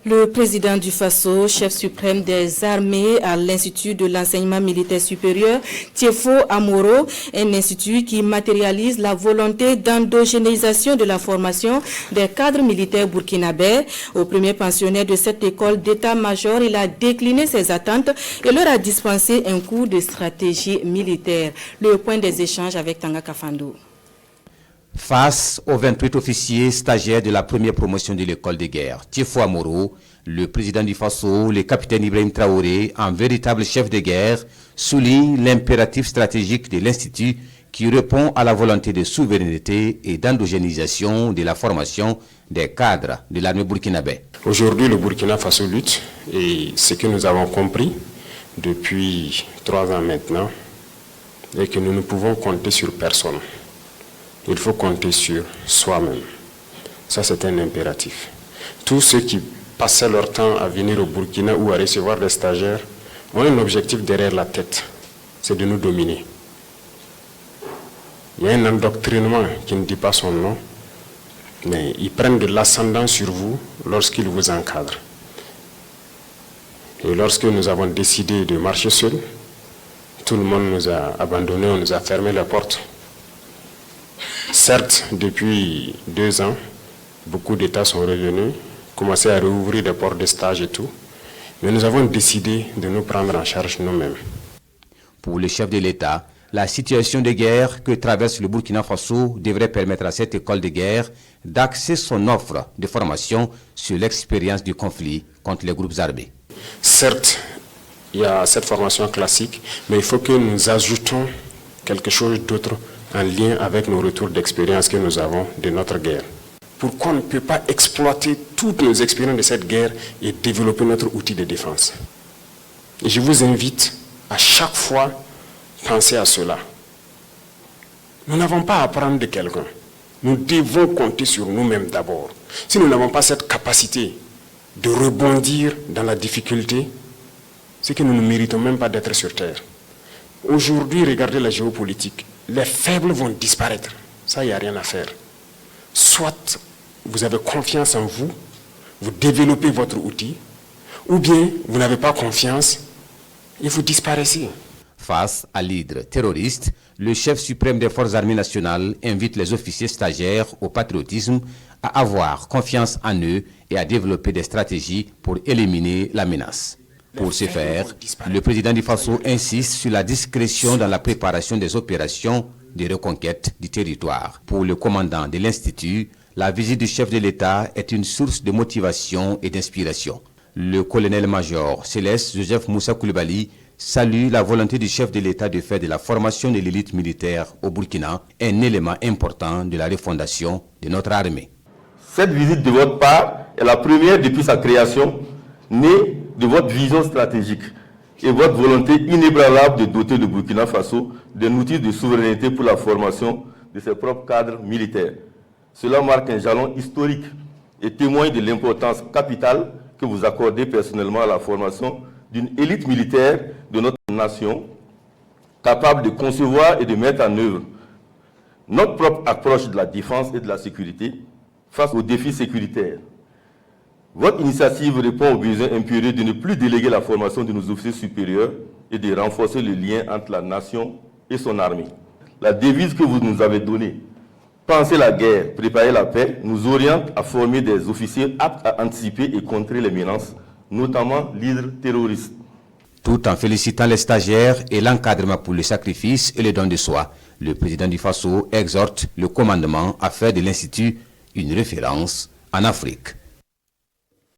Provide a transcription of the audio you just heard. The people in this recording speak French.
Le président du Faso, chef suprême des armées à l'Institut de l'enseignement militaire supérieur, Tiefo Amoro, un institut qui matérialise la volonté d'endogénéisation de la formation des cadres militaires burkinabés. Au premier pensionnaire de cette école d'état-major, il a décliné ses attentes et leur a dispensé un cours de stratégie militaire. Le point des échanges avec Tanga Kafando. Face aux 28 officiers stagiaires de la première promotion de l'école de guerre, Tiefo Amoro, le président du Faso, le capitaine Ibrahim Traoré, un véritable chef de guerre, souligne l'impératif stratégique de l'Institut qui répond à la volonté de souveraineté et d'endogénisation de la formation des cadres de l'armée burkinabé. Aujourd'hui, le Burkina Faso lutte et ce que nous avons compris depuis 3 ans maintenant est que nous ne pouvons compter sur personne. Il faut compter sur soi-même. Ça, c'est un impératif. Tous ceux qui passaient leur temps à venir au Burkina ou à recevoir des stagiaires ont un objectif derrière la tête, c'est de nous dominer. Il y a un endoctrinement qui ne dit pas son nom, mais ils prennent de l'ascendant sur vous lorsqu'ils vous encadrent. Et lorsque nous avons décidé de marcher seuls, tout le monde nous a abandonnés, on nous a fermé la porte. Certes, depuis 2 ans, beaucoup d'États sont revenus, commencé à rouvrir des portes de stage et tout, mais nous avons décidé de nous prendre en charge nous-mêmes. Pour le chef de l'État, la situation de guerre que traverse le Burkina Faso devrait permettre à cette école de guerre d'axer son offre de formation sur l'expérience du conflit contre les groupes armés. Certes, il y a cette formation classique, mais il faut que nous ajoutons quelque chose d'autre en lien avec nos retours d'expérience que nous avons de notre guerre. Pourquoi on ne peut pas exploiter toutes nos expériences de cette guerre et développer notre outil de défense? Et je vous invite à chaque fois penser à cela. Nous n'avons pas à apprendre de quelqu'un. Nous devons compter sur nous-mêmes d'abord. Si nous n'avons pas cette capacité de rebondir dans la difficulté, c'est que nous ne méritons même pas d'être sur terre. Aujourd'hui, regardez la géopolitique. Les faibles vont disparaître. Ça, il n'y a rien à faire. Soit vous avez confiance en vous, vous développez votre outil, ou bien vous n'avez pas confiance et vous disparaissez. Face à l'hydre terroriste, le chef suprême des forces armées nationales invite les officiers stagiaires au patriotisme, à avoir confiance en eux et à développer des stratégies pour éliminer la menace. Pour ce faire, le président du Faso insiste sur la discrétion dans la préparation des opérations de reconquête du territoire. Pour le commandant de l'Institut, la visite du chef de l'État est une source de motivation et d'inspiration. Le colonel-major Céleste Joseph Moussa Koulibaly salue la volonté du chef de l'État de faire de la formation de l'élite militaire au Burkina un élément important de la refondation de notre armée. Cette visite de votre part est la première depuis sa création, née de votre vision stratégique et votre volonté inébranlable de doter le Burkina Faso d'un outil de souveraineté pour la formation de ses propres cadres militaires. Cela marque un jalon historique et témoigne de l'importance capitale que vous accordez personnellement à la formation d'une élite militaire de notre nation, capable de concevoir et de mettre en œuvre notre propre approche de la défense et de la sécurité face aux défis sécuritaires. Votre initiative répond au besoin impérieux de ne plus déléguer la formation de nos officiers supérieurs et de renforcer le lien entre la nation et son armée. La devise que vous nous avez donnée, penser la guerre, préparer la paix, nous oriente à former des officiers aptes à anticiper et contrer les menaces, notamment l'hydre terroriste. Tout en félicitant les stagiaires et l'encadrement pour le sacrifice et le don de soi, le président du Faso exhorte le commandement à faire de l'Institut une référence en Afrique.